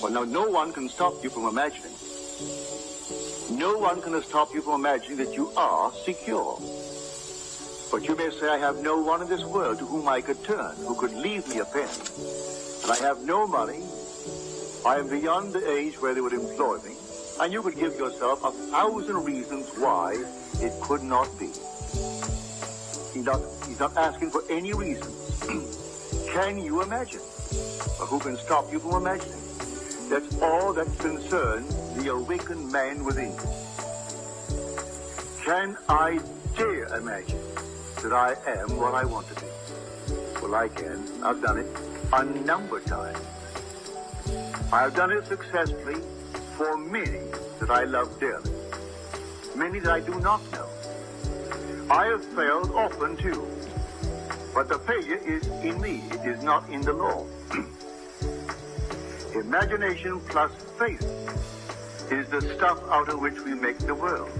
Well, now, no one can stop you from imagining. No one can stop you from imagining that you are secure. But you may say, I have no one in this world to whom I could turn, who could leave me a penny. And I have no money. I am beyond the age where they would employ me. And you could give yourself 1,000 reasons why it could not be. He's not asking for any reason. Can you imagine? Well, who can stop you from imagining? That's all that concerns the awakened man within you. Can I dare imagine that I am what I want to be? Well, I can. I've done it a number of times. I've done it successfully for many that I love dearly, many that I do not know. I have failed often too, but the failure is in me. It is not in the law. Imagination plus faith is the stuff out of which we make the world.